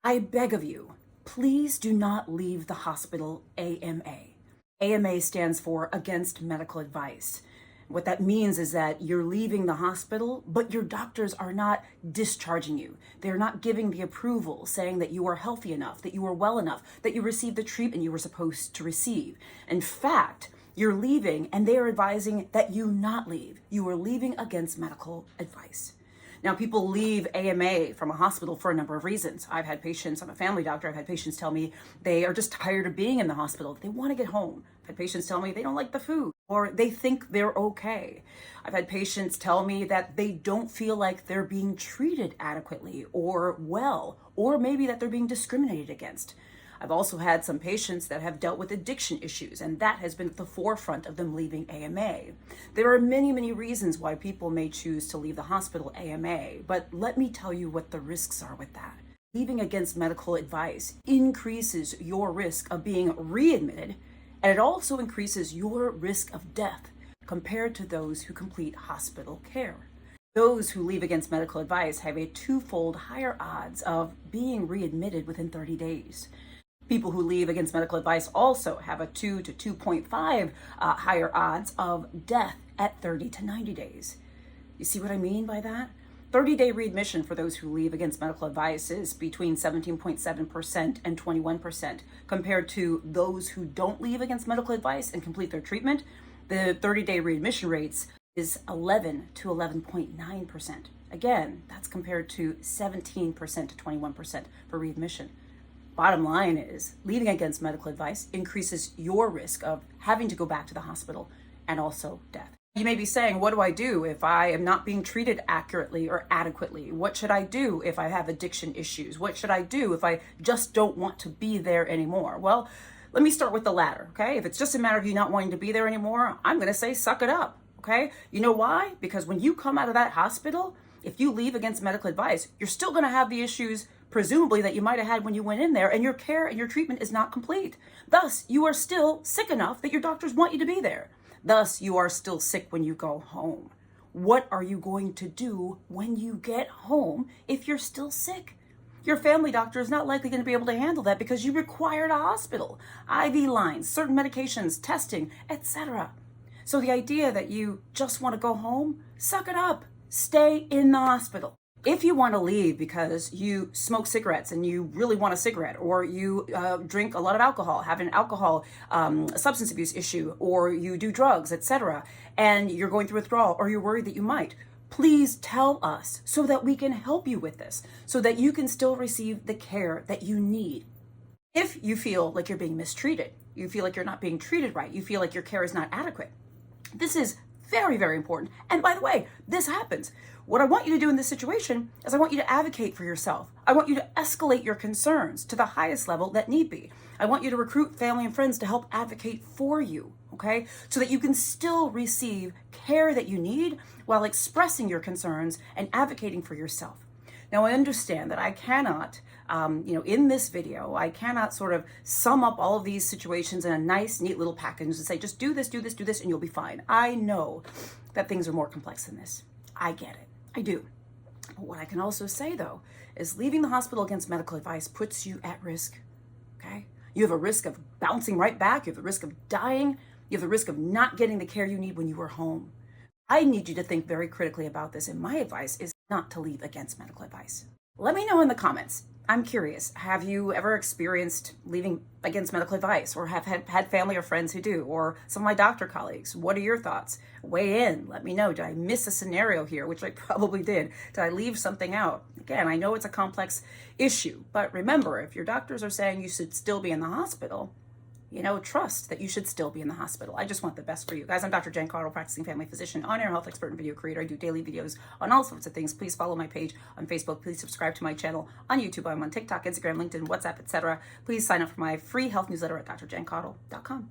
I beg of you, please do not leave the hospital AMA. AMA stands for Against Medical Advice. What that means is that you're leaving the hospital, but your doctors are not discharging you. They're not giving the approval, saying that you are healthy enough, that you are well enough, that you received the treatment you were supposed to receive. In fact, you're leaving and they are advising that you not leave. You are leaving against medical advice. Now, people leave AMA from a hospital for a number of reasons. I've had patients, I'm a family doctor, I've had patients tell me they are just tired of being in the hospital. They want to get home. I've had patients tell me they don't like the food or they think they're okay. I've had patients tell me that they don't feel like they're being treated adequately or well, or maybe that they're being discriminated against. I've also had some patients that have dealt with addiction issues, and that has been at the forefront of them leaving AMA. There are many, many reasons why people may choose to leave the hospital AMA, but let me tell you what the risks are with that. Leaving against medical advice increases your risk of being readmitted, and it also increases your risk of death compared to those who complete hospital care. Those who leave against medical advice have a twofold higher odds of being readmitted within 30 days. People who leave against medical advice also have a 2 to 2.5 higher odds of death at 30 to 90 days. You see what I mean by that? 30-day readmission for those who leave against medical advice is between 17.7% and 21%. Compared to those who don't leave against medical advice and complete their treatment, the 30-day readmission rates is 11 to 11.9%. Again, that's compared to 17% to 21% for readmission. Bottom line is, leaving against medical advice increases your risk of having to go back to the hospital and also death. You may be saying, what do I do if I am not being treated accurately or adequately? What should I do if I have addiction issues? What should I do if I just don't want to be there anymore? Well, let me start with the latter, okay? If it's just a matter of you not wanting to be there anymore, I'm gonna say suck it up, okay? You know why? Because when you come out of that hospital, if you leave against medical advice, you're still gonna have the issues presumably that you might have had when you went in there, and your care and your treatment is not complete. Thus, you are still sick enough that your doctors want you to be there. Thus, you are still sick when you go home. What are you going to do when you get home if you're still sick? Your family doctor is not likely going to be able to handle that because you required a hospital, IV lines, certain medications, testing, etc. So the idea that you just want to go home, suck it up. Stay in the hospital. If you want to leave because you smoke cigarettes and you really want a cigarette, or you drink a lot of alcohol, have an alcohol substance abuse issue, or you do drugs, etc., and you're going through withdrawal, or you're worried that you might, please tell us so that we can help you with this, so that you can still receive the care that you need. If you feel like you're being mistreated, you feel like you're not being treated right, you feel like your care is not adequate, this is very, very important. And by the way, this happens. What I want you to do in this situation is I want you to advocate for yourself. I want you to escalate your concerns to the highest level that need be. I want you to recruit family and friends to help advocate for you, okay? So that you can still receive care that you need while expressing your concerns and advocating for yourself. Now, I understand that I cannot, in this video, I cannot sort of sum up all of these situations in a nice, neat little package and say, just do this, do this, do this, and you'll be fine. I know that things are more complex than this. I get it. I do. But what I can also say, though, is leaving the hospital against medical advice puts you at risk, okay? You have a risk of bouncing right back. You have the risk of dying. You have the risk of not getting the care you need when you are home. I need you to think very critically about this, and my advice is not to leave against medical advice. Let me know in the comments. I'm curious, have you ever experienced leaving against medical advice, or have had family or friends who do, or some of my doctor colleagues? What are your thoughts? Weigh in, let me know. Did I miss a scenario here, which I probably did? Did I leave something out? Again, I know it's a complex issue, but remember, if your doctors are saying you should still be in the hospital, trust that you should still be in the hospital. I just want the best for you. Guys, I'm Dr. Jen Caudle, practicing family physician, on-air health expert, and video creator. I do daily videos on all sorts of things. Please follow my page on Facebook. Please subscribe to my channel on YouTube. I'm on TikTok, Instagram, LinkedIn, WhatsApp, etc. Please sign up for my free health newsletter at drjencaudle.com.